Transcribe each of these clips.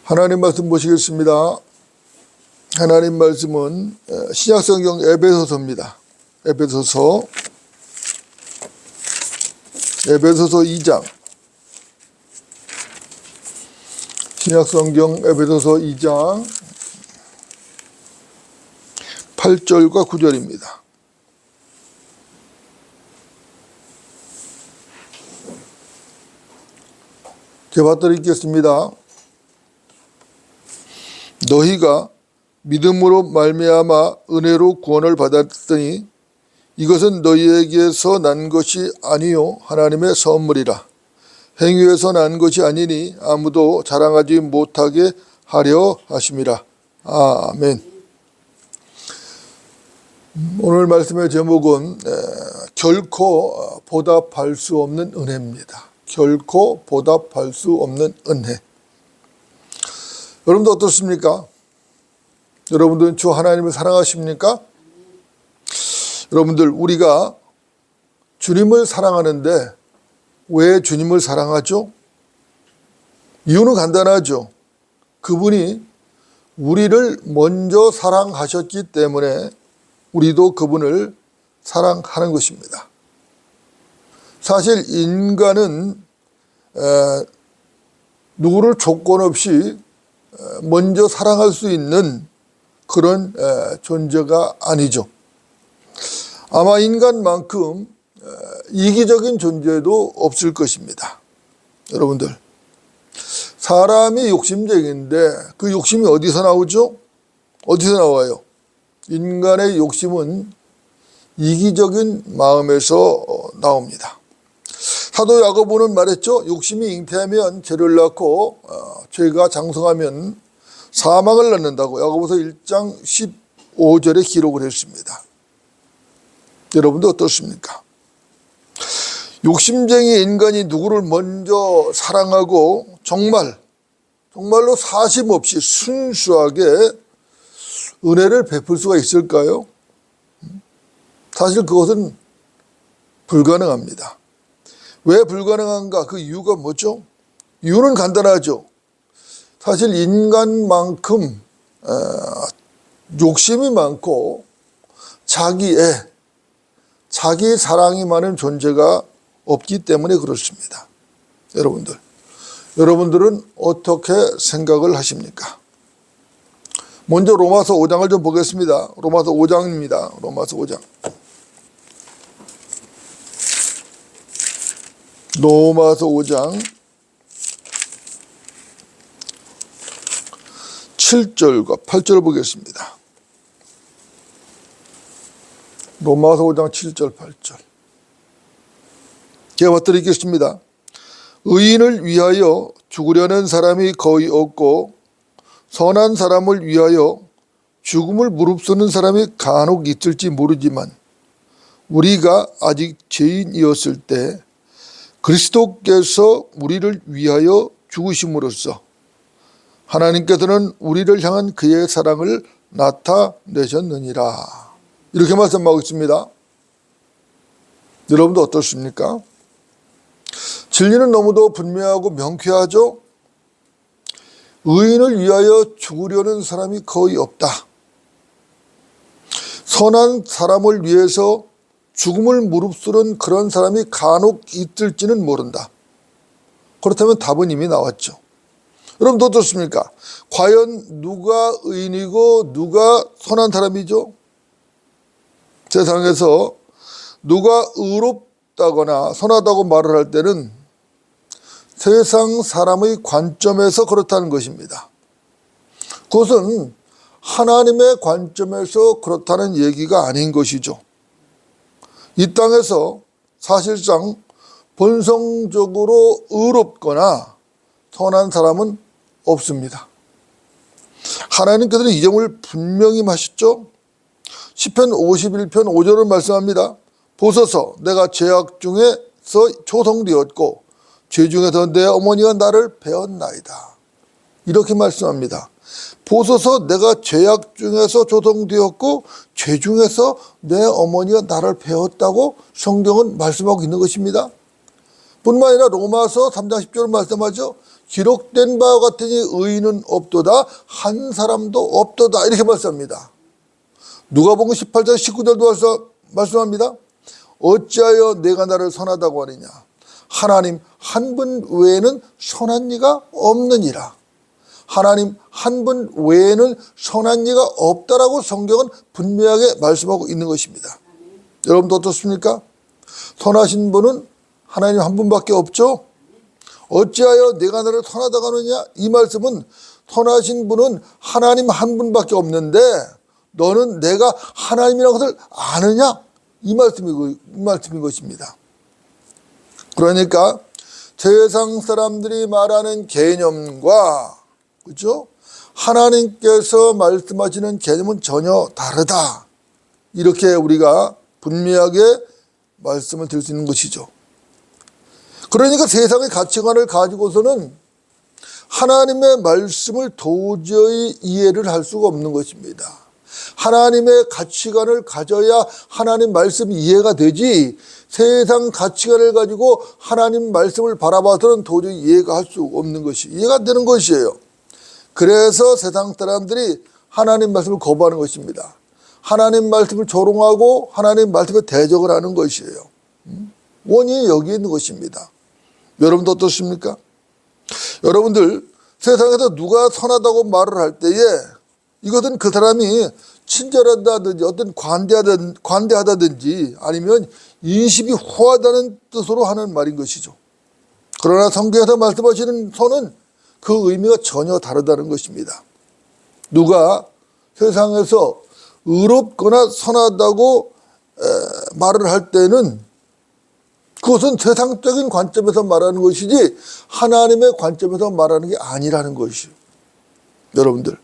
하나님 말씀 보시겠습니다. 하나님 말씀은 신약성경 에베소서입니다. 에베소서 2장. 신약성경 에베소서 2장 8절과 9절입니다. 제가 받들겠습니다. 너희가 믿음으로 말미암아 은혜로 구원을 받았더니 이것은 너희에게서 난 것이 아니요 하나님의 선물이라. 행위에서 난 것이 아니니 아무도 자랑하지 못하게 하려 하심이라. 아멘. 오늘 말씀의 제목은 결코 보답할 수 없는 은혜입니다. 결코 보답할 수 없는 은혜. 여러분도 어떻습니까? 여러분들은 주 하나님을 사랑하십니까? 여러분들, 우리가 주님을 사랑하는데 왜 주님을 사랑하죠? 이유는 간단하죠. 그분이 우리를 먼저 사랑하셨기 때문에 우리도 그분을 사랑하는 것입니다. 사실 인간은 누구를 조건 없이 먼저 사랑할 수 있는 그런 존재가 아니죠. 아마 인간만큼 이기적인 존재도 없을 것입니다. 여러분들, 사람이 욕심쟁이인데 그 욕심이 어디서 나오죠? 어디서 나와요? 인간의 욕심은 이기적인 마음에서 나옵니다. 사도 야고보는 말했죠. 욕심이 잉태하면 죄를 낳고 죄가 장성하면 사망을 낳는다고 야고보서 1장 15절에 기록을 했습니다. 여러분도 어떻습니까? 욕심쟁이 인간이 누구를 먼저 사랑하고 정말로 사심 없이 순수하게 은혜를 베풀 수가 있을까요? 사실 그것은 불가능합니다. 왜 불가능한가? 그 이유가 뭐죠? 이유는 간단하죠. 사실 인간만큼 욕심이 많고 자기 사랑이 많은 존재가 없기 때문에 그렇습니다. 여러분들은 어떻게 생각을 하십니까? 먼저 로마서 5장을 좀 보겠습니다. 로마서 5장입니다. 로마서 5장. 로마서 5장 7절과 8절을 보겠습니다. 로마서 5장 7절 8절. 제가 받들이겠습니다. 의인을 위하여 죽으려는 사람이 거의 없고 선한 사람을 위하여 죽음을 무릅쓰는 사람이 간혹 있을지 모르지만 우리가 아직 죄인이었을 때 그리스도께서 우리를 위하여 죽으심으로써 하나님께서는 우리를 향한 그의 사랑을 나타내셨느니라. 이렇게 말씀하고 있습니다. 여러분도 어떻습니까? 진리는 너무도 분명하고 명쾌하죠? 의인을 위하여 죽으려는 사람이 거의 없다. 선한 사람을 위해서 죽음을 무릅쓰는 그런 사람이 간혹 있을지는 모른다. 그렇다면 답은 이미 나왔죠. 여러분 어떻습니까? 과연 누가 의인이고 누가 선한 사람이죠? 세상에서 누가 의롭다거나 선하다고 말을 할 때는 세상 사람의 관점에서 그렇다는 것입니다. 그것은 하나님의 관점에서 그렇다는 얘기가 아닌 것이죠. 이 땅에서 사실상 본성적으로 의롭거나 선한 사람은 없습니다. 하나님께서는 이 점을 분명히 하셨죠. 시편 51편 5절을 말씀합니다. 보소서 내가 죄악 중에서 초성되었고 죄 중에서 내 어머니가 나를 배웠나이다. 이렇게 말씀합니다. 보소서 내가 죄악 중에서 조성되었고 죄 중에서 내 어머니가 나를 배웠다고 성경은 말씀하고 있는 것입니다. 뿐만 아니라 로마서 3장 10절은 말씀하죠. 기록된 바와 같으니 의인은 없도다, 한 사람도 없도다, 이렇게 말씀합니다. 누가복음 18장 19절도 말씀합니다. 어찌하여 내가 나를 선하다고 하느냐, 하나님 한 분 외에는 선한 이가 없느니라. 하나님 한 분 외에는 선한 이가 없다라고 성경은 분명하게 말씀하고 있는 것입니다. 여러분도 어떻습니까? 선하신 분은 하나님 한 분밖에 없죠. 어찌하여 내가 너를 선하다고 하느냐, 이 말씀은 선하신 분은 하나님 한 분밖에 없는데 너는 내가 하나님이라는 것을 아느냐, 이 말씀인 것입니다. 그러니까 세상 사람들이 말하는 개념과, 그렇죠? 하나님께서 말씀하시는 개념은 전혀 다르다, 이렇게 우리가 분명하게 말씀을 드릴 수 있는 것이죠. 그러니까 세상의 가치관을 가지고서는 하나님의 말씀을 도저히 이해를 할 수가 없는 것입니다. 하나님의 가치관을 가져야 하나님 말씀이 이해가 되지, 세상 가치관을 가지고 하나님 말씀을 바라봐서는 도저히 이해가 할 수 없는 것이, 이해가 되는 것이에요. 그래서 세상 사람들이 하나님 말씀을 거부하는 것입니다. 하나님 말씀을 조롱하고 하나님 말씀에 대적을 하는 것이에요. 원인이 여기에 있는 것입니다. 여러분도 어떻습니까? 여러분들, 세상에서 누가 선하다고 말을 할 때에 이것은 그 사람이 친절하다든지 어떤 관대하다든지 아니면 인식이 후하다는 뜻으로 하는 말인 것이죠. 그러나 성경에서 말씀하시는 선은 그 의미가 전혀 다르다는 것입니다. 누가 세상에서 의롭거나 선하다고 말을 할 때는 그것은 세상적인 관점에서 말하는 것이지 하나님의 관점에서 말하는 게 아니라는 것이요. 여러분들,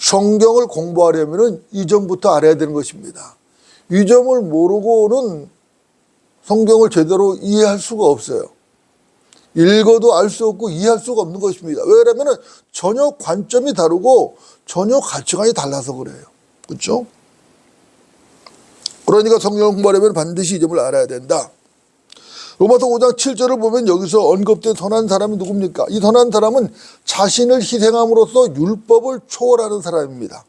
성경을 공부하려면 이 점부터 알아야 되는 것입니다. 이 점을 모르고는 성경을 제대로 이해할 수가 없어요. 읽어도 알 수 없고 이해할 수가 없는 것입니다. 왜냐하면 전혀 관점이 다르고 전혀 가치관이 달라서 그래요. 그렇죠? 그러니까 성경을 공부하려면 반드시 이 점을 알아야 된다. 로마서 5장 7절을 보면 여기서 언급된 선한 사람이 누굽니까? 이 선한 사람은 자신을 희생함으로써 율법을 초월하는 사람입니다.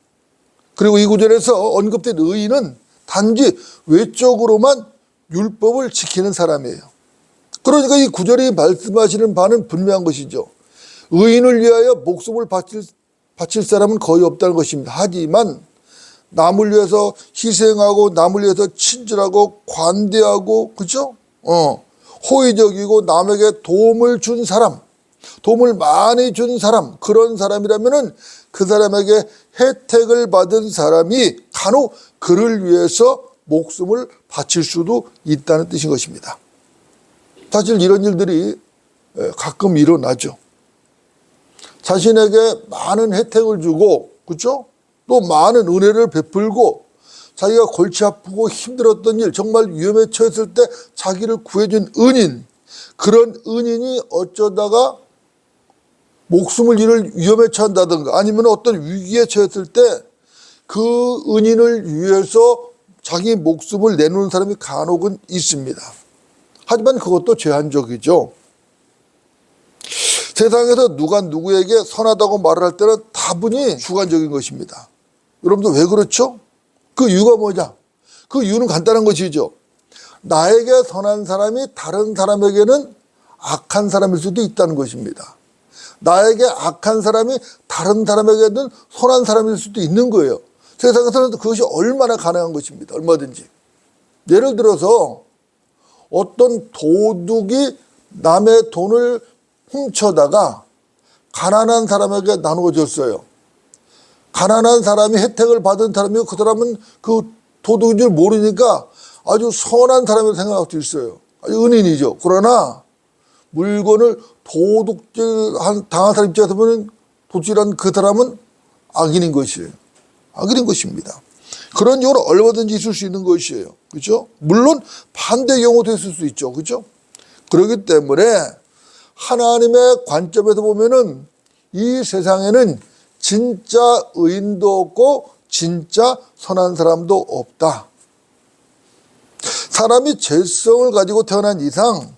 그리고 이 구절에서 언급된 의인은 단지 외적으로만 율법을 지키는 사람이에요. 그러니까 이 구절이 말씀하시는 바는 분명한 것이죠. 의인을 위하여 목숨을 바칠 사람은 거의 없다는 것입니다. 하지만 남을 위해서 희생하고 남을 위해서 친절하고 관대하고, 그렇죠? 호의적이고 남에게 도움을 준 사람, 도움을 많이 준 사람, 그런 사람이라면은 그 사람에게 혜택을 받은 사람이 간혹 그를 위해서 목숨을 바칠 수도 있다는 뜻인 것입니다. 사실 이런 일들이 가끔 일어나죠. 자신에게 많은 혜택을 주고, 그렇죠? 또 많은 은혜를 베풀고 자기가 골치 아프고 힘들었던 일, 정말 위험에 처했을 때 자기를 구해준 은인, 그런 은인이 어쩌다가 목숨을 잃을 위험에 처한다든가 아니면 어떤 위기에 처했을 때 그 은인을 위해서 자기 목숨을 내놓는 사람이 간혹은 있습니다. 하지만 그것도 제한적이죠. 세상에서 누가 누구에게 선하다고 말을 할 때는 다분히 주관적인 것입니다. 여러분들 왜 그렇죠? 그 이유가 뭐냐? 그 이유는 간단한 것이죠. 나에게 선한 사람이 다른 사람에게는 악한 사람일 수도 있다는 것입니다. 나에게 악한 사람이 다른 사람에게는 선한 사람일 수도 있는 거예요. 세상에서는 그것이 얼마나 가능한 것입니다. 얼마든지. 예를 들어서 어떤 도둑이 남의 돈을 훔쳐다가 가난한 사람에게 나누어 줬어요. 가난한 사람이 혜택을 받은 사람이고 그 사람은 그 도둑인 줄 모르니까 아주 선한 사람이라고 생각할 수 있어요. 아주 은인이죠. 그러나 물건을 도둑질 당한 사람 입장에서 보면 도둑질한 그 사람은 악인인 것이에요. 악인인 것입니다. 그런 경우는 얼마든지 있을 수 있는 것이에요. 그렇죠? 물론 반대 경우도 있을 수 있죠. 그렇죠? 그렇기 때문에 하나님의 관점에서 보면은 이 세상에는 진짜 의인도 없고 진짜 선한 사람도 없다. 사람이 죄성을 가지고 태어난 이상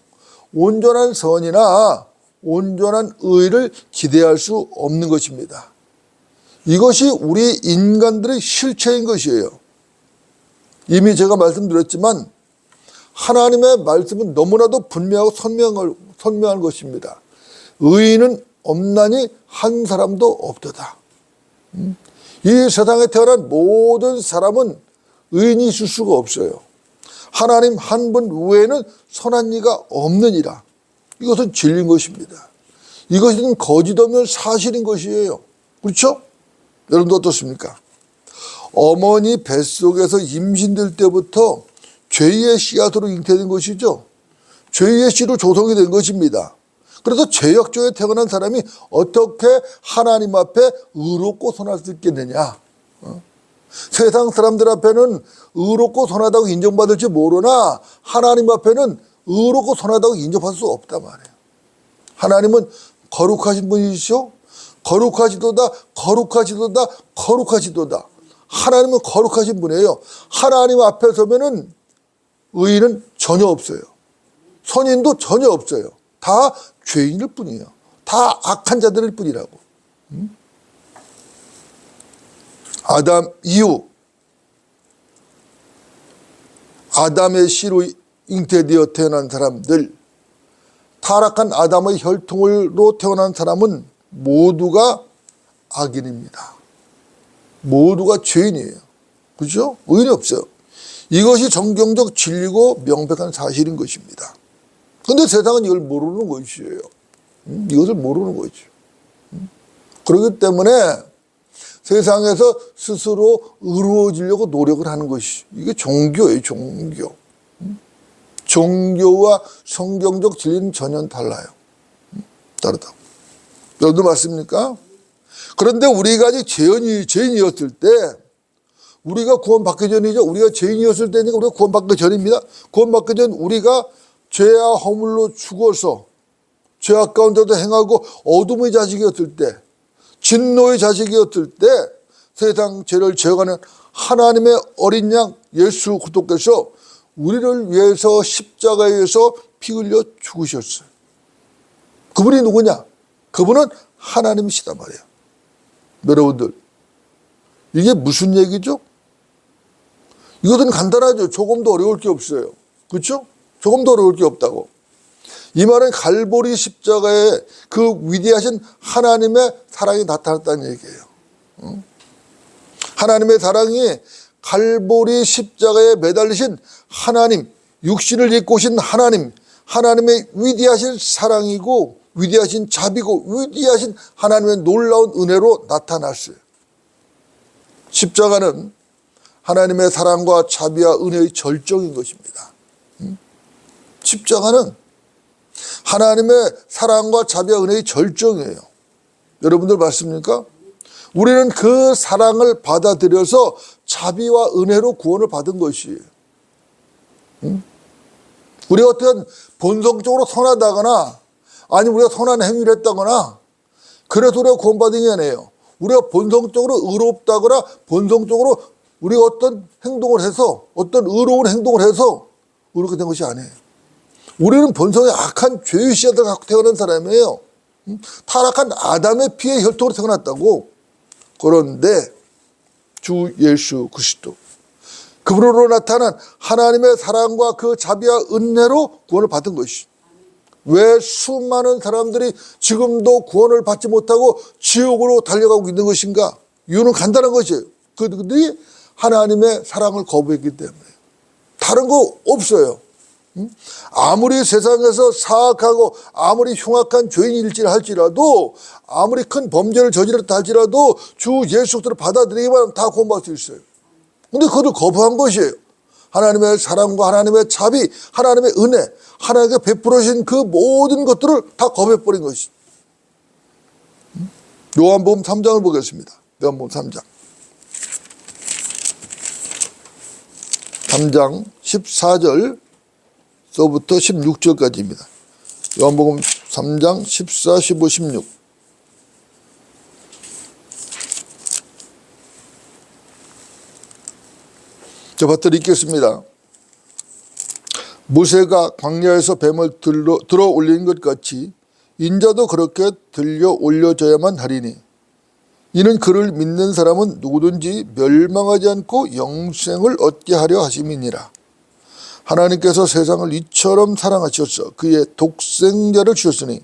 온전한 선이나 온전한 의를 기대할 수 없는 것입니다. 이것이 우리 인간들의 실체인 것이에요. 이미 제가 말씀드렸지만 하나님의 말씀은 너무나도 분명하고 선명한 것입니다. 의인은 없나니 한 사람도 없도다. 이 세상에 태어난 모든 사람은 의인이 있을 수가 없어요. 하나님 한 분 외에는 선한 이가 없느니라. 이것은 진리인 것입니다. 이것은 거짓 없는 사실인 것이에요. 그렇죠? 여러분도 어떻습니까? 어머니 뱃속에서 임신될 때부터 죄의 씨앗으로 잉태된 것이죠. 죄의 씨로 조성이 된 것입니다. 그래서 죄악조에 태어난 사람이 어떻게 하나님 앞에 의롭고 선할 수 있겠느냐. 세상 사람들 앞에는 의롭고 선하다고 인정받을지 모르나 하나님 앞에는 의롭고 선하다고 인정받을 수 없단 말이에요. 하나님은 거룩하신 분이시죠. 거룩하시도다 거룩하시도다 거룩하시도다. 하나님은 거룩하신 분이에요. 하나님 앞에 서면은 의인은 전혀 없어요. 선인도 전혀 없어요. 다 죄인일 뿐이에요. 다 악한 자들일 뿐이라고. 아담 이후 아담의 씨로 잉태되어 태어난 사람들, 타락한 아담의 혈통으로 태어난 사람은 모두가 악인입니다. 모두가 죄인이에요. 그렇죠? 의인이 없어요. 이것이 정경적 진리고 명백한 사실인 것입니다. 그런데 세상은 이걸 모르는 것이에요. 이것을 모르는 거죠. 그렇기 때문에 세상에서 스스로 의로워지려고 노력을 하는 것이 이게 종교예요. 종교. 종교와 성경적 진리는 전혀 달라요. 다르다고. 여러분도 맞습니까? 그런데 우리가 아직 죄인이었을 때, 우리가 구원받기 전이죠. 우리가 죄인이었을 때니까 우리가 구원받기 전입니다. 구원받기 전 우리가 죄와 허물로 죽어서 죄악 가운데도 행하고 어둠의 자식이었을 때, 진노의 자식이었을 때 세상 죄를 제어하는 하나님의 어린 양 예수 그리스도께서 우리를 위해서 십자가에서 피 흘려 죽으셨어요. 그분이 누구냐? 그분은 하나님이시단 말이에요. 여러분들, 이게 무슨 얘기죠? 이것은 간단하죠. 조금도 어려울 게 없어요. 그렇죠? 조금도 어려울 게 없다고. 이 말은 갈보리 십자가에 그 위대하신 하나님의 사랑이 나타났다는 얘기예요. 하나님의 사랑이 갈보리 십자가에 매달리신 하나님, 육신을 입고 오신 하나님, 하나님의 위대하신 사랑이고 위대하신 자비고 위대하신 하나님의 놀라운 은혜로 나타났어요. 십자가는 하나님의 사랑과 자비와 은혜의 절정인 것입니다. 십자가는 하나님의 사랑과 자비와 은혜의 절정이에요. 여러분들 맞습니까? 우리는 그 사랑을 받아들여서 자비와 은혜로 구원을 받은 것이에요. 우리가 어떤 본성적으로 선하다거나 아니면 우리가 선한 행위를 했다거나 그래서 우리가 구원받은 게 아니에요. 우리가 본성적으로 의롭다거나 본성적으로 우리가 어떤 행동을 해서 어떤 의로운 행동을 해서 의롭게 된 것이 아니에요. 우리는 본성에 악한 죄의 씨앗을 갖고 태어난 사람이에요. 타락한 아담의 피의 혈통으로 태어났다고. 그런데 주 예수 그리스도 그분으로 나타난 하나님의 사랑과 그 자비와 은혜로 구원을 받은 것이. 왜 수많은 사람들이 지금도 구원을 받지 못하고 지옥으로 달려가고 있는 것인가? 이유는 간단한 것이에요. 그들이 하나님의 사랑을 거부했기 때문에. 다른 거 없어요. 아무리 세상에서 사악하고 아무리 흉악한 죄인일지라 할지라도 아무리 큰 범죄를 저질렀다 할지라도 주 예수 그리스도를 받아들이기만 하면 다 구원받을 수 있어요. 근데 그것을 거부한 것이에요. 하나님의 사랑과 하나님의 자비, 하나님의 은혜, 하나님께 베풀어 주신 그 모든 것들을 다 거부해버린 것이. 요한복음 3장을 보겠습니다. 요한복음 3장. 3장 14절서부터 16절까지입니다. 요한복음 3장 14, 15, 16. 자, 받들어 읽겠습니다. 모세가 광야에서 뱀을 들어 올린 것 같이 인자도 그렇게 들려 올려져야만 하리니 이는 그를 믿는 사람은 누구든지 멸망하지 않고 영생을 얻게 하려 하심이니라. 하나님께서 세상을 이처럼 사랑하셔서 그의 독생자를 주셨으니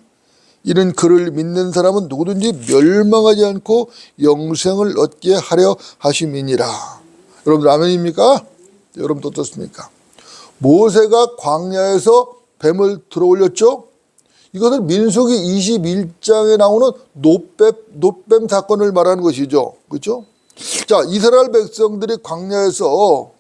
이는 그를 믿는 사람은 누구든지 멸망하지 않고 영생을 얻게 하려 하심이니라. 여러분들 아멘입니까? 여러분도 어떻습니까? 모세가 광야에서 뱀을 들어올렸죠. 이것은 민수기 21장에 나오는 놋뱀 사건을 말하는 것이죠. 그렇죠? 자, 이스라엘 백성들이 광야에서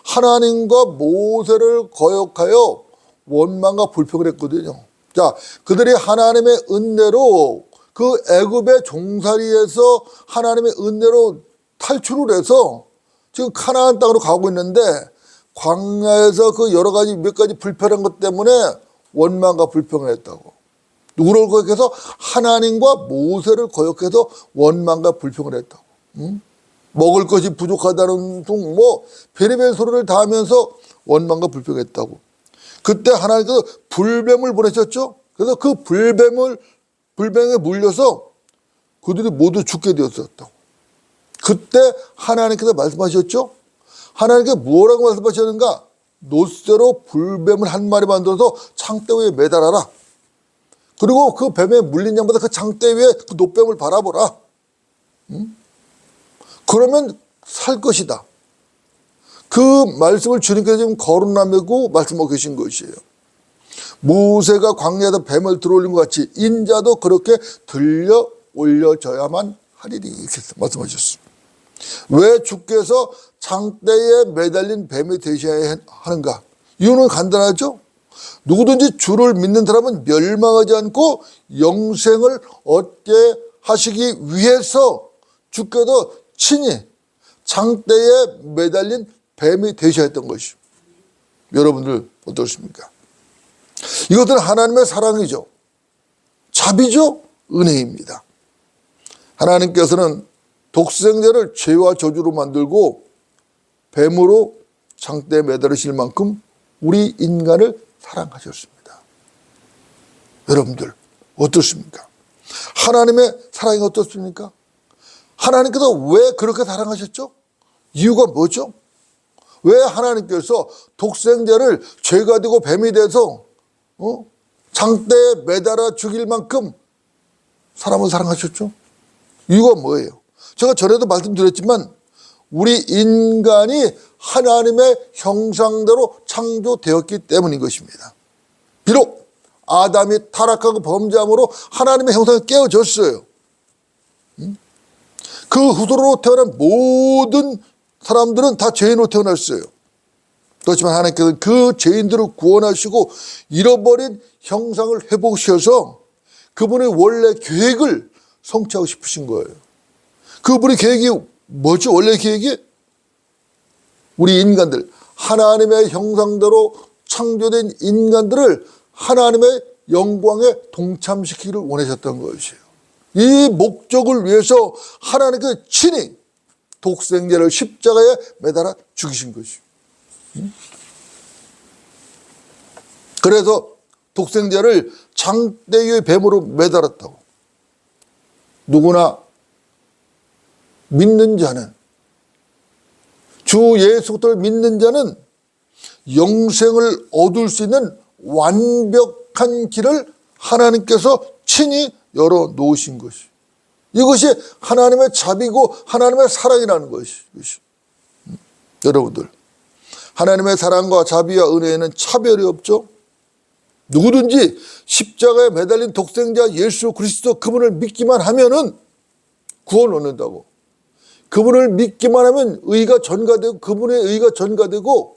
하나님과 모세를 거역하여 원망과 불평을 했거든요. 자, 그들이 하나님의 은혜로 그 애굽의 종살이에서 하나님의 은혜로 탈출을 해서 지금 가나안 땅으로 가고 있는데 광야에서 그 여러 가지 몇 가지 불편한 것 때문에 원망과 불평을 했다고. 누구를 거역해서? 하나님과 모세를 거역해서 원망과 불평을 했다고. 응? 먹을 것이 부족하다는 등 뭐 별의별 소리를 다 하면서 원망과 불평했다고. 그때 하나님께서 불뱀을 보내셨죠. 그래서 그 불뱀에 물려서 그들이 모두 죽게 되었었다고. 그때 하나님께서 말씀하셨죠. 하나님께서 뭐라고 말씀하셨는가? 놋새로 불뱀을 한 마리 만들어서 창대 위에 매달아라. 그리고 그 뱀에 물린 양보다 그 창대 위에 그 놋뱀을 바라보라. 응? 그러면 살 것이다. 그 말씀을 주님께서 지금 거론하고 말씀하고 계신 것이에요. 모세가 광야에다 뱀을 들어올린 것 같이 인자도 그렇게 들려 올려져야만 하리리 이렇게 말씀하셨습니다. 왜 주께서 창대에 매달린 뱀이 되셔야 하는가? 이유는 간단하죠. 누구든지 주를 믿는 사람은 멸망하지 않고 영생을 얻게 하시기 위해서 주께서 친히 창대에 매달린 뱀이 되셔야 했던 것이죠. 여러분들 어떻습니까? 이것은 하나님의 사랑이죠. 자비죠. 은혜입니다. 하나님께서는 독생자를 죄와 저주로 만들고 뱀으로 창대에 매달으실 만큼 우리 인간을 사랑하셨습니다. 여러분들 어떻습니까? 하나님의 사랑이 어떻습니까? 하나님께서 왜 그렇게 사랑하셨죠? 이유가 뭐죠? 왜 하나님께서 독생자를 죄가 되고 뱀이 돼서 창대에 매달아 죽일 만큼 사람을 사랑하셨죠? 이유가 뭐예요? 제가 전에도 말씀드렸지만 우리 인간이 하나님의 형상대로 창조되었기 때문인 것입니다. 비록 아담이 타락하고 범죄함으로 하나님의 형상이 깨어졌어요. 그 후손으로 태어난 모든 사람들은 다 죄인으로 태어났어요. 그렇지만 하나님께서는 그 죄인들을 구원하시고 잃어버린 형상을 회복시켜서 그분의 원래 계획을 성취하고 싶으신 거예요. 그분의 계획이 뭐죠? 원래 계획이? 우리 인간들, 하나님의 형상대로 창조된 인간들을 하나님의 영광에 동참시키기를 원하셨던 것이에요. 이 목적을 위해서 하나님께서 친히 독생자를 십자가에 매달아 죽이신 것이에요. 그래서 독생자를 창대 위의 뱀으로 매달았다고. 누구나 믿는 자는, 주 예수 그리스도를 믿는 자는 영생을 얻을 수 있는 완벽한 길을 하나님께서 친히 열어 놓으신 것이. 이것이 하나님의 자비고 하나님의 사랑이라는 것이. 여러분들, 하나님의 사랑과 자비와 은혜에는 차별이 없죠. 누구든지 십자가에 매달린 독생자 예수 그리스도 그분을 믿기만 하면은 구원을 얻는다고. 그분을 믿기만 하면 의가 전가되고 그분의 의가 전가되고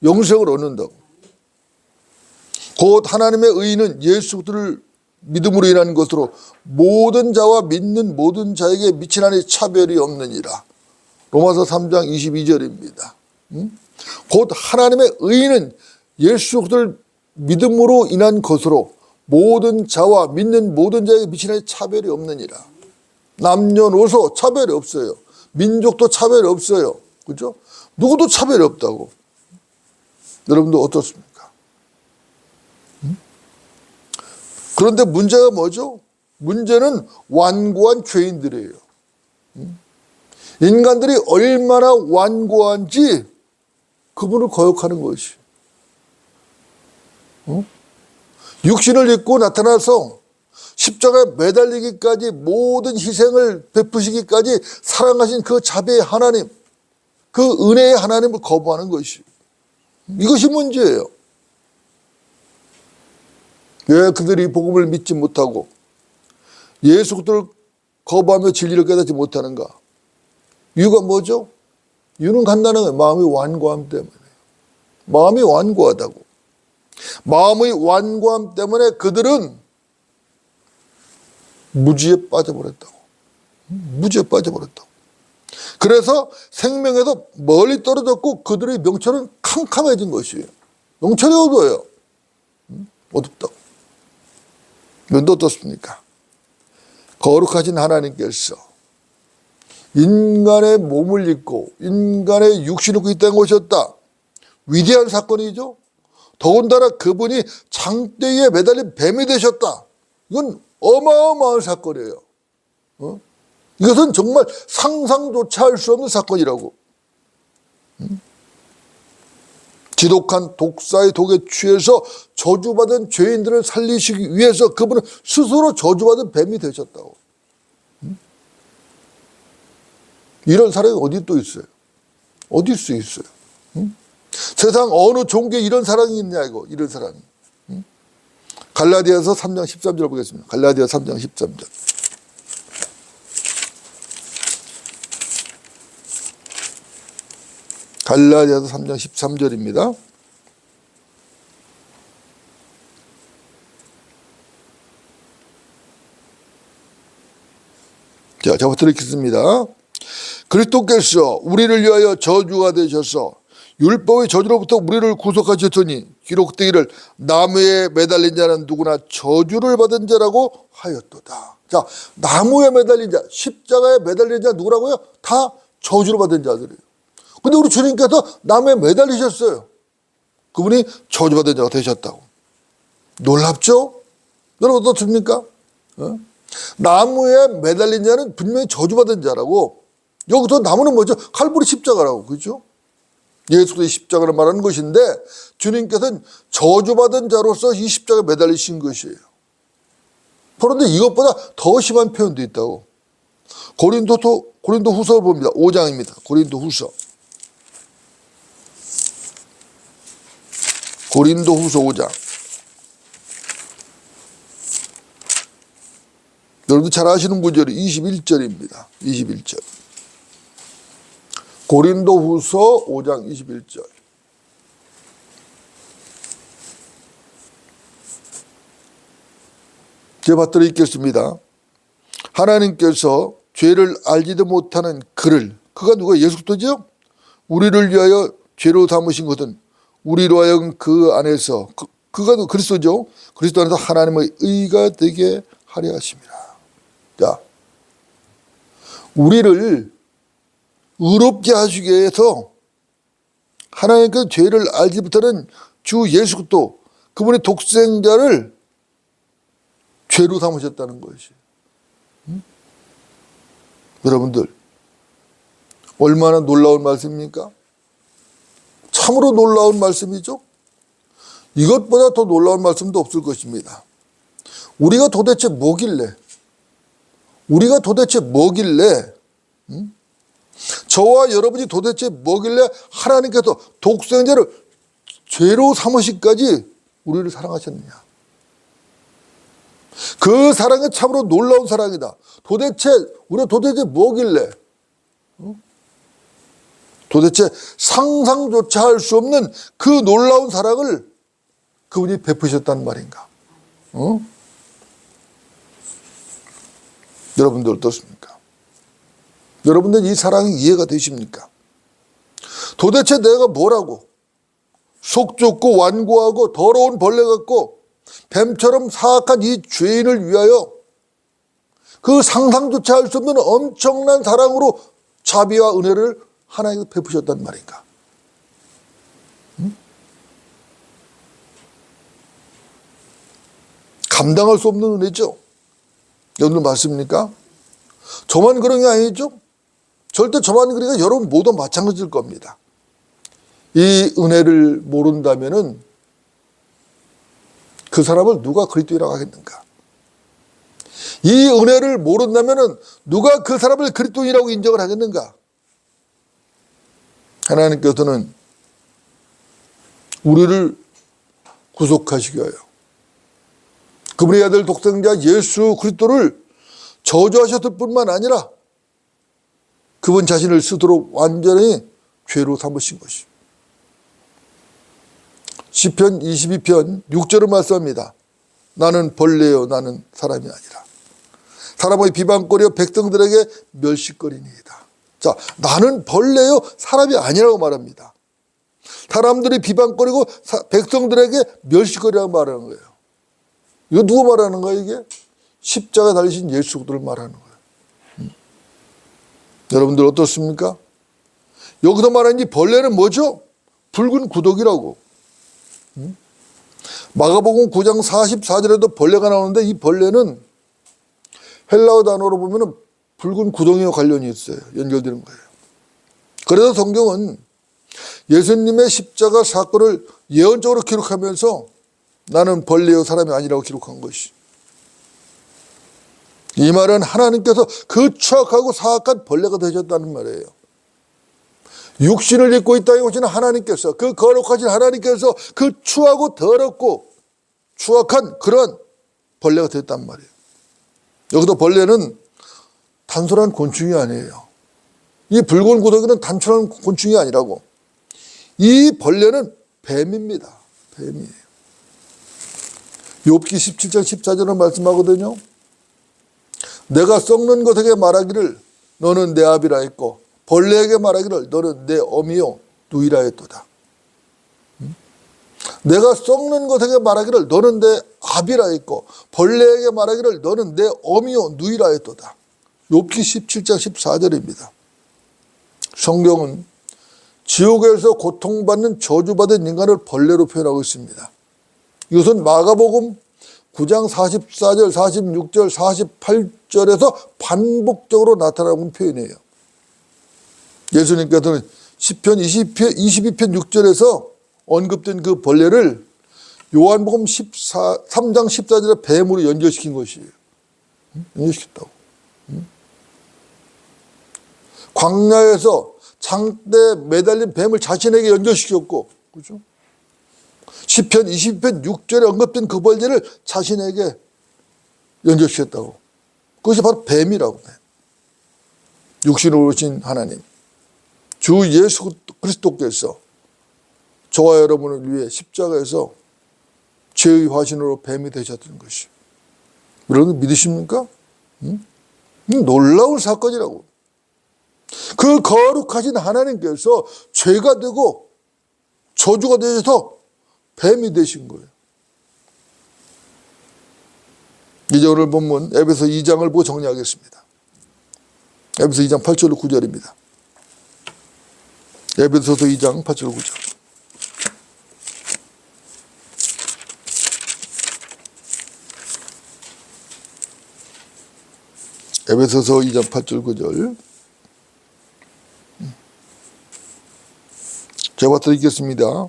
영생을 얻는다고. 곧 하나님의 의는 예수 그리스도를 믿음으로 인한 것으로 모든 자와 믿는 모든 자에게 미치나니 차별이 없느니라. 로마서 3장 22절입니다. 곧 하나님의 의는 예수 그리스도를 믿음으로 인한 것으로 모든 자와 믿는 모든 자에게 미치나니 차별이 없느니라. 남녀노소 차별이 없어요. 민족도 차별이 없어요. 그렇죠? 누구도 차별이 없다고. 여러분도 어떻습니까? 그런데 문제가 뭐죠? 문제는 완고한 죄인들이에요. 인간들이 얼마나 완고한지 그분을 거역하는 것이. 육신을 입고 나타나서 십자가에 매달리기까지 모든 희생을 베푸시기까지 사랑하신 그 자비의 하나님, 그 은혜의 하나님을 거부하는 것이. 이것이 문제예요. 왜 그들이 복음을 믿지 못하고 예수 그리스도를 거부하며 진리를 깨닫지 못하는가? 이유가 뭐죠? 이유는 간단한 거예요. 마음의 완고함 때문에. 마음이 완고하다고. 마음의 완고함 때문에 그들은 무지에 빠져버렸다고. 무지에 빠져버렸다고. 그래서 생명에서 멀리 떨어졌고 그들의 명철은 캄캄해진 것이에요. 명철이 어두워요. 어둡다고. 그런데 어떻습니까? 거룩하신 하나님께서 인간의 몸을 입고 인간의 육신을 입고 이 땅에 오셨다. 위대한 사건이죠. 더군다나 그분이 장대에 매달린 뱀이 되셨다. 이건 어마어마한 사건이에요. 이것은 정말 상상조차 할 수 없는 사건이라고. 지독한 독사의 독에 취해서 저주받은 죄인들을 살리시기 위해서 그분은 스스로 저주받은 뱀이 되셨다고. 이런 사람이 어디 또 있어요? 어디 수 있어요? 세상 어느 종교에 이런 사람이 있냐 이거. 이런 사람이. 갈라디아서 3장 13절 보겠습니다. 갈라디아 3장 13절. 갈라디아서 3장 13절입니다. 자, 저부터 읽겠습니다. 그리스도께서 우리를 위하여 저주가 되셔서 율법의 저주로부터 우리를 구속하셨더니 기록되기를 나무에 매달린 자는 누구나 저주를 받은 자라고 하였도다. 자, 나무에 매달린 자, 십자가에 매달린 자 누구라고요? 다 저주를 받은 자들이에요. 근데 우리 주님께서 나무에 매달리셨어요. 그분이 저주받은 자가 되셨다고. 놀랍죠? 여러분 어떻습니까? 나무에 매달린 자는 분명히 저주받은 자라고. 여기서 나무는 뭐죠? 칼부리 십자가라고. 그렇죠? 예수의 십자가를 말하는 것인데 주님께서는 저주받은 자로서 이 십자가에 매달리신 것이에요. 그런데 이것보다 더 심한 표현도 있다고. 고린도 후서를 봅니다. 5장입니다. 고린도 후서 5장. 여러분들 잘 아시는 구절이 21절입니다. 21절. 고린도 후서 5장 21절. 제가 받들어 읽겠습니다. 하나님께서 죄를 알지도 못하는 그가 누가 예수 그리스도죠? 우리를 위하여 죄로 삼으신 것은 우리로 하여금 그 안에서 그가 그리스도죠. 그리스도 안에서 하나님의 의가 되게 하려 하심이라. 자, 우리를 의롭게 하시기 위해서 하나님께서 죄를 알지 못하는 주 예수 그리스도 그분의 독생자를 죄로 삼으셨다는 것이. 여러분들 얼마나 놀라운 말씀입니까? 참으로 놀라운 말씀이죠. 이것보다 더 놀라운 말씀도 없을 것입니다. 우리가 도대체 뭐길래 저와 여러분이 도대체 뭐길래 하나님께서 독생자를 죄로 삼으시기까지 우리를 사랑하셨느냐. 그 사랑은 참으로 놀라운 사랑이다. 우리가 도대체 뭐길래 도대체 상상조차 할 수 없는 그 놀라운 사랑을 그분이 베푸셨단 말인가. 여러분들 어떻습니까? 여러분들 이 사랑이 이해가 되십니까? 도대체 내가 뭐라고 속 좁고 완고하고 더러운 벌레 같고 뱀처럼 사악한 이 죄인을 위하여 그 상상조차 할 수 없는 엄청난 사랑으로 자비와 은혜를 하나님께서 베푸셨단 말인가. 감당할 수 없는 은혜죠. 여러분들 맞습니까? 저만 그런 게 아니죠. 절대 저만 그러니까 여러분 모두 마찬가지일 겁니다. 이 은혜를 모른다면은 그 사람을 누가 그리스도인이라고 하겠는가? 이 은혜를 모른다면은 누가 그 사람을 그리스도인이라고 인정을 하겠는가? 하나님께서는 우리를 구속하시기 위하여 그분의 아들 독생자 예수 그리스도를 저주하셨을 뿐만 아니라 그분 자신을 스스로 완전히 죄로 삼으신 것이죠. 시편 22편 6절을 말씀합니다. 나는 벌레요 나는 사람이 아니라 사람의 비방거리여 백성들에게 멸시거리니이다. 자, 나는 벌레요 사람이 아니라고 말합니다. 사람들이 비방거리고 백성들에게 멸시거리라고 말하는 거예요. 이거 누구 말하는 거예요 이게? 십자가 달리신 예수 그리스도를 말하는 거예요. 여러분들 어떻습니까? 여기서 말하는 이 벌레는 뭐죠? 붉은 구더기라고. 마가복음 9장 44절에도 벌레가 나오는데 이 벌레는 헬라어 단어로 보면 붉은 구덩이와 관련이 있어요. 연결되는 거예요. 그래서 성경은 예수님의 십자가 사건을 예언적으로 기록하면서 나는 벌레요 사람이 아니라고 기록한 것이. 이 말은 하나님께서 그 추악하고 사악한 벌레가 되셨다는 말이에요. 육신을 입고 이 땅에 오시는 하나님께서 그 거룩하신 하나님께서 그 추하고 더럽고 추악한 그런 벌레가 됐단 말이에요. 여기서 벌레는 단순한 곤충이 아니에요. 이 붉은 구더기는 단순한 곤충이 아니라고. 이 벌레는 뱀입니다. 뱀이에요. 욥기 17장 14절은 말씀하거든요. 내가 썩는 것에게 말하기를 너는 내 아비라 했고 벌레에게 말하기를 너는 내 어미요 누이라 했도다. 내가 썩는 것에게 말하기를 너는 내 아비라 했고 벌레에게 말하기를 너는 내 어미요 누이라 했도다. 욥기 17장 14절입니다. 성경은 지옥에서 고통받는 저주받은 인간을 벌레로 표현하고 있습니다. 이것은 마가복음 9장 44절, 46절, 48절에서 반복적으로 나타나고 있는 표현이에요. 예수님께서는 시편 22편 6절에서 언급된 그 벌레를 요한복음 3장 14절에 뱀으로 연결시킨 것이에요. 연결시켰다고. 광야에서 창대에 매달린 뱀을 자신에게 연결시켰고, 그렇죠? 시편 20편 6절에 언급된 그 벌레를 자신에게 연결시켰다고. 그것이 바로 뱀이라고 해요. 육신으로 오신 하나님, 주 예수 그리스도께서 저와 여러분을 위해 십자가에서 죄의 화신으로 뱀이 되셨던 것이. 여러분 믿으십니까? 놀라운 사건이라고. 그 거룩하신 하나님께서 죄가 되고 저주가 되셔서 뱀이 되신 거예요. 이제 오늘 본문 에베소 2장을 보고 정리하겠습니다. 에베소 2장 8절 9절입니다. 에베소서 2장 8절 9절. 에베소서 2장 8절 9절. 제가 드리겠습니다.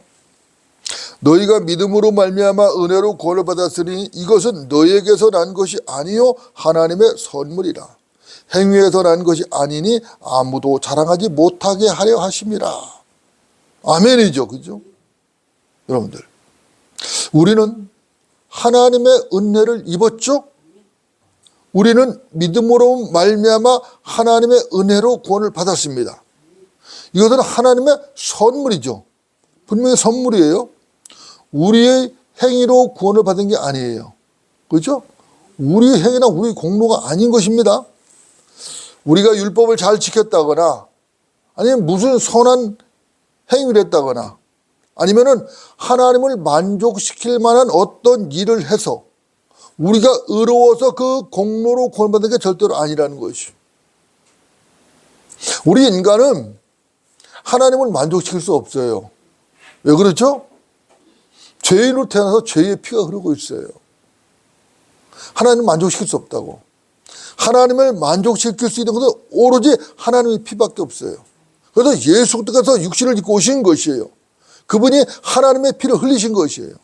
너희가 믿음으로 말미암아 은혜로 구원을 받았으니 이것은 너희에게서 난 것이 아니요 하나님의 선물이라. 행위에서 난 것이 아니니 아무도 자랑하지 못하게 하려 하심이라. 아멘이죠, 그죠? 여러분들, 우리는 하나님의 은혜를 입었죠. 우리는 믿음으로 말미암아 하나님의 은혜로 구원을 받았습니다. 이것은 하나님의 선물이죠. 분명히 선물이에요. 우리의 행위로 구원을 받은 게 아니에요. 그렇죠? 우리의 행위나 우리의 공로가 아닌 것입니다. 우리가 율법을 잘 지켰다거나 아니면 무슨 선한 행위를 했다거나 아니면은 하나님을 만족시킬 만한 어떤 일을 해서 우리가 의로워서 그 공로로 구원받는 게 절대로 아니라는 것이. 우리 인간은 하나님을 만족시킬 수 없어요. 왜 그렇죠? 죄인으로 태어나서 죄의 피가 흐르고 있어요. 하나님을 만족시킬 수 없다고. 하나님을 만족시킬 수 있는 것은 오로지 하나님의 피밖에 없어요. 그래서 예수 그리스도께서 육신을 입고 오신 것이에요. 그분이 하나님의 피를 흘리신 것이에요.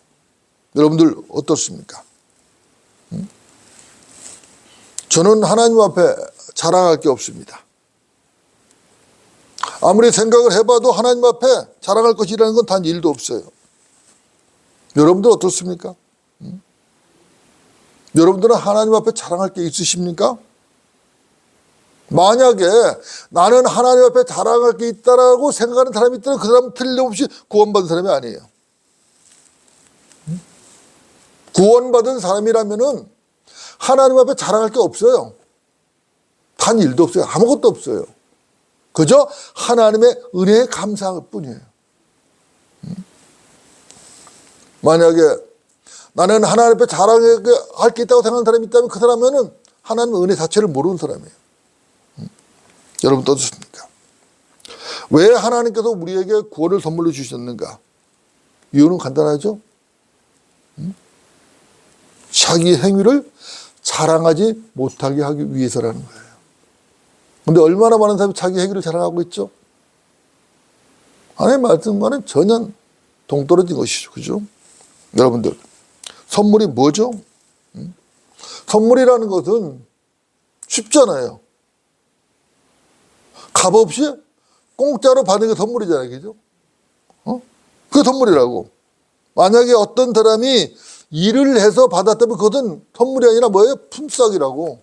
여러분들 어떻습니까? 저는 하나님 앞에 자랑할 게 없습니다. 아무리 생각을 해봐도 하나님 앞에 자랑할 것이라는 건 단 일도 없어요. 여러분들 어떻습니까? 여러분들은 하나님 앞에 자랑할 게 있으십니까? 만약에 나는 하나님 앞에 자랑할 게 있다라고 생각하는 사람이 있다면 그 사람은 틀림없이 구원받은 사람이 아니에요. 구원받은 사람이라면은 하나님 앞에 자랑할 게 없어요. 단 일도 없어요. 아무것도 없어요. 그저 하나님의 은혜에 감사할 뿐이에요. 만약에 나는 하나님 앞에 자랑할 게 있다고 생각하는 사람이 있다면 그 사람은 하나님의 은혜 자체를 모르는 사람이에요. 여러분 어떻습니까? 왜 하나님께서 우리에게 구원을 선물로 주셨는가? 이유는 간단하죠. 자기 행위를 자랑하지 못하게 하기 위해서라는 거예요. 그런데 얼마나 많은 사람이 자기 행위를 자랑하고 있죠? 하나님의 말씀과는 전혀 동떨어진 것이죠. 그죠? 여러분들, 선물이 뭐죠? 선물이라는 것은 쉽잖아요. 값없이 공짜로 받는 게 선물이잖아요. 그죠? 그게 선물이라고. 만약에 어떤 사람이 일을 해서 받았다면 그것은 선물이 아니라 뭐예요? 품삯이라고.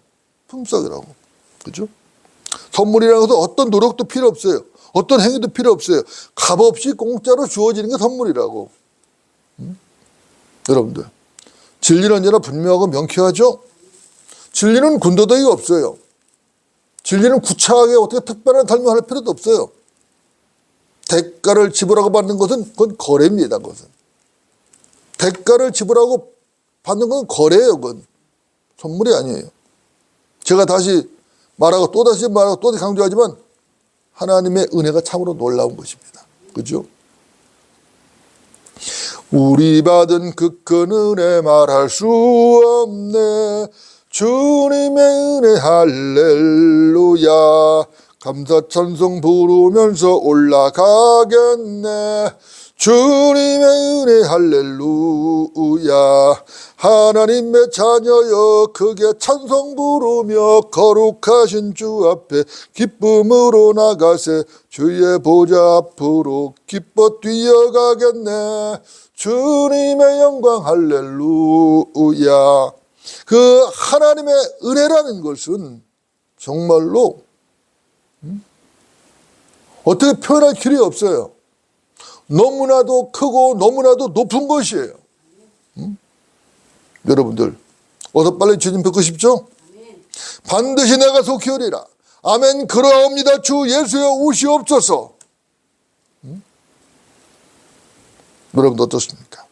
품삯이라고. 그죠? 선물이라는 것은 어떤 노력도 필요 없어요. 어떤 행위도 필요 없어요. 값없이 공짜로 주어지는 게 선물이라고. 여러분들, 진리는 언제나 분명하고 명쾌하죠? 진리는 군더더기가 없어요. 진리는 구차하게 어떻게 특별한 설명할 필요도 없어요. 대가를 지불하고 받는 것은 그건 거래입니다. 그것은. 대가를 지불하고 받는 건 거래예요. 그건 선물이 아니에요. 제가 다시 말하고 또다시 말하고 또다시 강조하지만 하나님의 은혜가 참으로 놀라운 것입니다. 그죠? 우리 받은 그 큰 은혜 말할 수 없네. 주님의 은혜 할렐루야. 감사 찬송 부르면서 올라가겠네. 주님의 은혜 할렐루야. 하나님의 자녀여 크게 찬송 부르며 거룩하신 주 앞에 기쁨으로 나가세. 주의 보좌 앞으로 기뻐 뛰어가겠네. 주님의 영광 할렐루야. 그 하나님의 은혜라는 것은 정말로 어떻게 표현할 길이 없어요. 너무나도 크고 너무나도 높은 것이에요. 여러분들 어서 빨리 주님 뵙고 싶죠? 반드시 내가 속히 오리라. 아멘. 그러옵니다. 주 예수여 오시옵소서. 여러분 어떻습니까?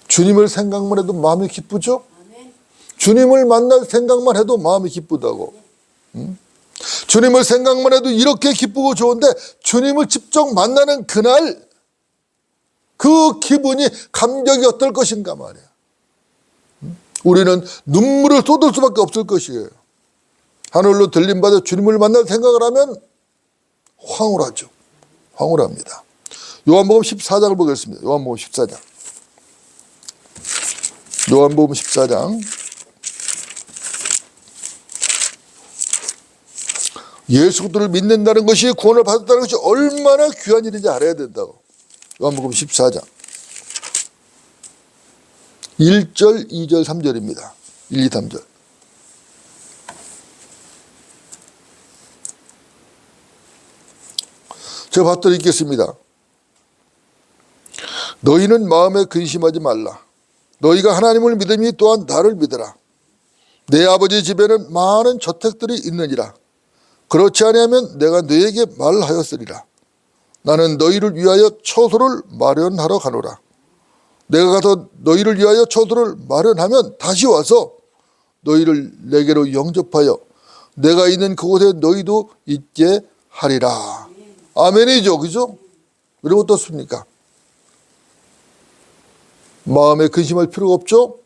주님을 생각만 해도 마음이 기쁘죠? 주님을 만날 생각만 해도 마음이 기쁘다고. 주님을 생각만 해도 이렇게 기쁘고 좋은데 주님을 직접 만나는 그날 그 기분이 감격이 어떨 것인가 말이야. 우리는 눈물을 쏟을 수밖에 없을 것이에요. 하늘로 들림받아 주님을 만날 생각을 하면 황홀하죠. 황홀합니다. 요한복음 14장을 보겠습니다. 요한복음 14장. 요한복음 14장. 예수 그리스도를 믿는다는 것이 구원을 받았다는 것이 얼마나 귀한 일인지 알아야 된다고. 요한복음 14장 1절, 2절, 3절입니다. 1, 2, 3절. 제가 받들어 읽겠습니다. 너희는 마음에 근심하지 말라. 너희가 하나님을 믿으니 또한 나를 믿으라. 내 아버지 집에는 많은 저택들이 있느니라. 그렇지 아니하면 내가 너에게 말하였으리라. 나는 너희를 위하여 처소를 마련하러 가노라. 내가 가서 너희를 위하여 처소를 마련하면 다시 와서 너희를 내게로 영접하여 내가 있는 그곳에 너희도 있게 하리라. 아멘이죠. 그죠? 여러분 어떻습니까? 마음에 근심할 필요가 없죠?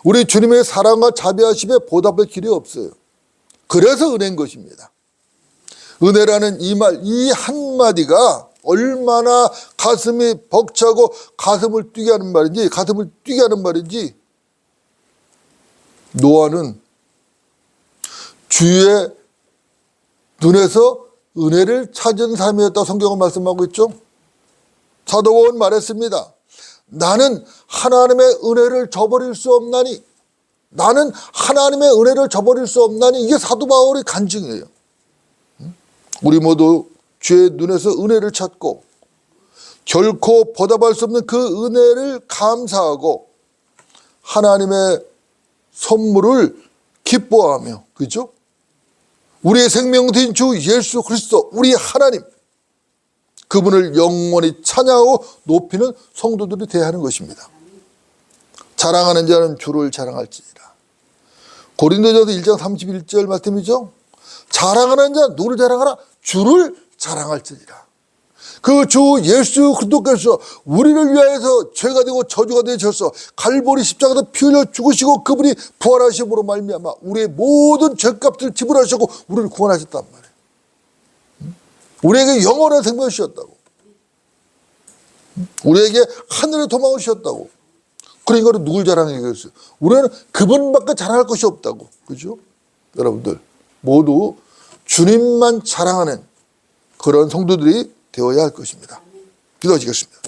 우리 주님의 사랑과 자비하심에 보답할 길이 없어요. 그래서 은혜인 것입니다. 은혜라는 이 말, 이 한마디가 얼마나 가슴이 벅차고 가슴을 뛰게 하는 말인지, 노아는 주의 눈에서 은혜를 찾은 사람이었다고 성경은 말씀하고 있죠. 사도 바울은 말했습니다. 나는 하나님의 은혜를 저버릴 수 없나니, 이게 사도 바울의 간증이에요. 우리 모두 주의 눈에서 은혜를 찾고 결코 보답할 수 없는 그 은혜를 감사하고 하나님의 선물을 기뻐하며, 그죠? 우리의 생명된 주 예수 그리스도, 우리 하나님, 그분을 영원히 찬양하고 높이는 성도들이 되어야 하는 것입니다. 자랑하는 자는 주를 자랑할지니라. 고린도전서 1장 31절 말씀이죠. 자랑하는 자 누구를 자랑하라? 주를 자랑할지니라. 그 주 예수 그리스도께서 우리를 위하여서 죄가 되고 저주가 되셔서 갈보리 십자가에서 피 흘려 죽으시고 그분이 부활하심으로 말미암아 우리의 모든 죄값을 지불하셨고 우리를 구원하셨단 말이에요. 우리에게 영원한 생명을 주셨다고. 우리에게 하늘의 도망을 주셨다고. 그러니까 누굴 자랑하겠어요? 우리는 그분밖에 자랑할 것이 없다고. 그죠? 여러분들 모두 주님만 자랑하는 그런 성도들이 되어야 할 것입니다. 기도하시겠습니다.